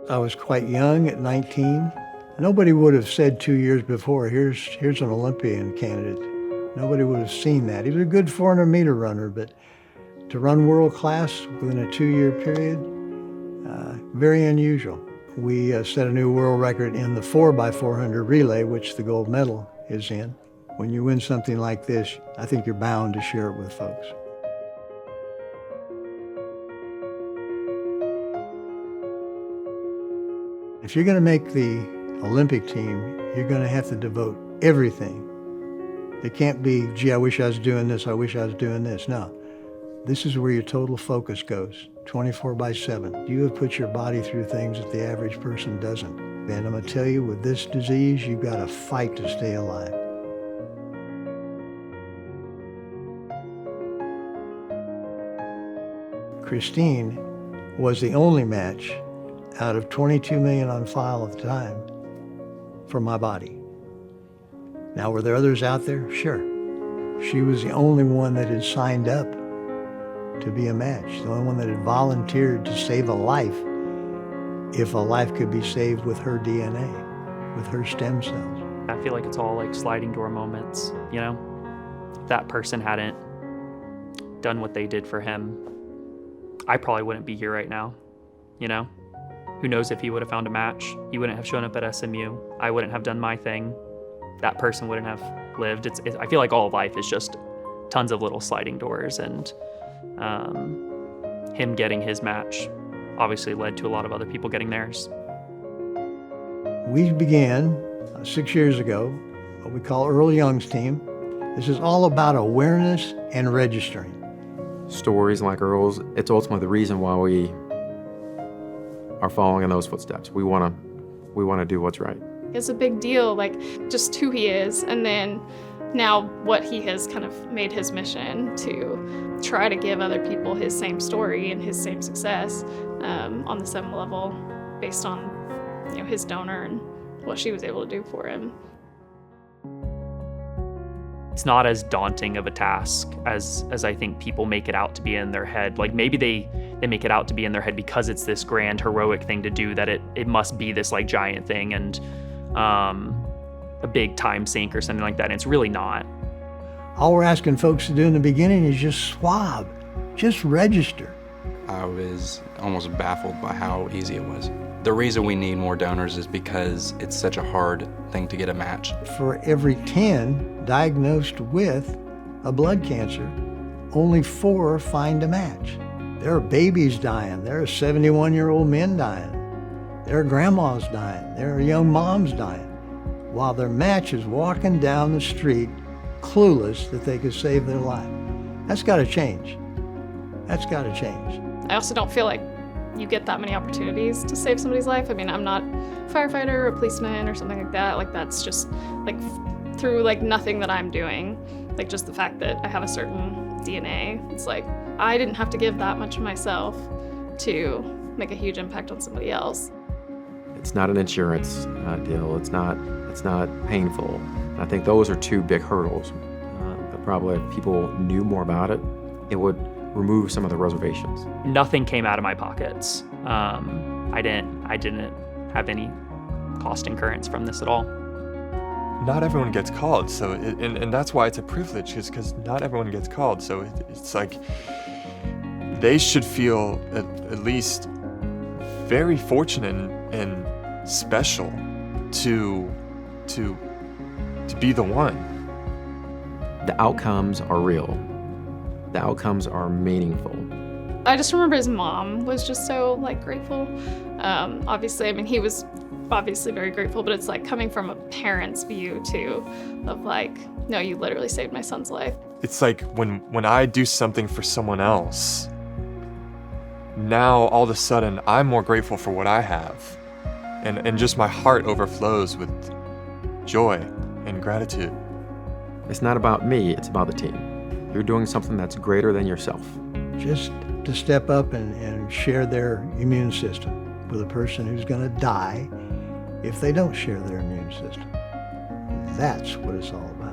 I was quite young at 19. Nobody would have said 2 years before, here's an Olympian candidate. Nobody would have seen that. He was a good 400-meter runner, but to run world class within a 2-year period, very unusual. We set a new world record in the 4x400 relay, which the gold medal is in. When you win something like this, I think you're bound to share it with folks. If you're going to make the Olympic team, you're going to have to devote everything. It can't be, gee, I wish I was doing this, I wish I was doing this. No. This is where your total focus goes, 24/7. You have put your body through things that the average person doesn't. And I'm going to tell you, with this disease, you've got to fight to stay alive. Christine was the only match out of 22 million on file at the time for my body. Now, were there others out there? Sure. She was the only one that had signed up to be a match, the only one that had volunteered to save a life if a life could be saved with her DNA, with her stem cells. I feel like it's all like sliding door moments, you know? If that person hadn't done what they did for him, I probably wouldn't be here right now, you know? Who knows if he would have found a match? He wouldn't have shown up at SMU. I wouldn't have done my thing. That person wouldn't have lived. I feel like all of life is just tons of little sliding doors, and him getting his match obviously led to a lot of other people getting theirs. We began 6 years ago what we call Earl Young's team. This is all about awareness and registering. Stories like Earl's, it's ultimately the reason why we are following in those footsteps. We want to do what's right. It's a big deal, like just who he is, and then now what he has kind of made his mission to try to give other people his same story and his same success on the same level based on, you know, his donor and what she was able to do for him. It's not as daunting of a task as I think people make it out to be in their head. Like maybe they make it out to be in their head because it's this grand heroic thing to do, that it must be this like giant thing and a big time sink or something like that. And it's really not. All we're asking folks to do in the beginning is just swab, just register. I was almost baffled by how easy it was. The reason we need more donors is because it's such a hard thing to get a match. For every 10 diagnosed with a blood cancer, only 4 find a match. There are babies dying. There are 71-year-old men dying. There are grandmas dying. There are young moms dying, while their match is walking down the street clueless that they could save their life. That's got to change. That's got to change. I also don't feel like you get that many opportunities to save somebody's life. I mean, I'm not a firefighter or a policeman or something like that. Like that's just like through like nothing that I'm doing, like just the fact that I have a certain DNA. It's like I didn't have to give that much of myself to make a huge impact on somebody else. It's not an insurance deal. It's not painful. I think those are 2 big hurdles. But probably if people knew more about it, it would remove some of the reservations. Nothing came out of my pockets. I didn't have any cost incurrence from this at all. Not everyone gets called, so and that's why it's a privilege, is because not everyone gets called. So it's like they should feel at least very fortunate and special to be the one. The outcomes are real. The outcomes are meaningful. I just remember his mom was just so like grateful. Obviously, I mean, he was obviously very grateful, but it's like coming from a parent's view too, of like, no, you literally saved my son's life. It's like when I do something for someone else, now all of a sudden I'm more grateful for what I have, and just my heart overflows with joy and gratitude. It's not about me, it's about the team. You're doing something that's greater than yourself. Just to step up and share their immune system with a person who's going to die if they don't share their immune system. That's what it's all about.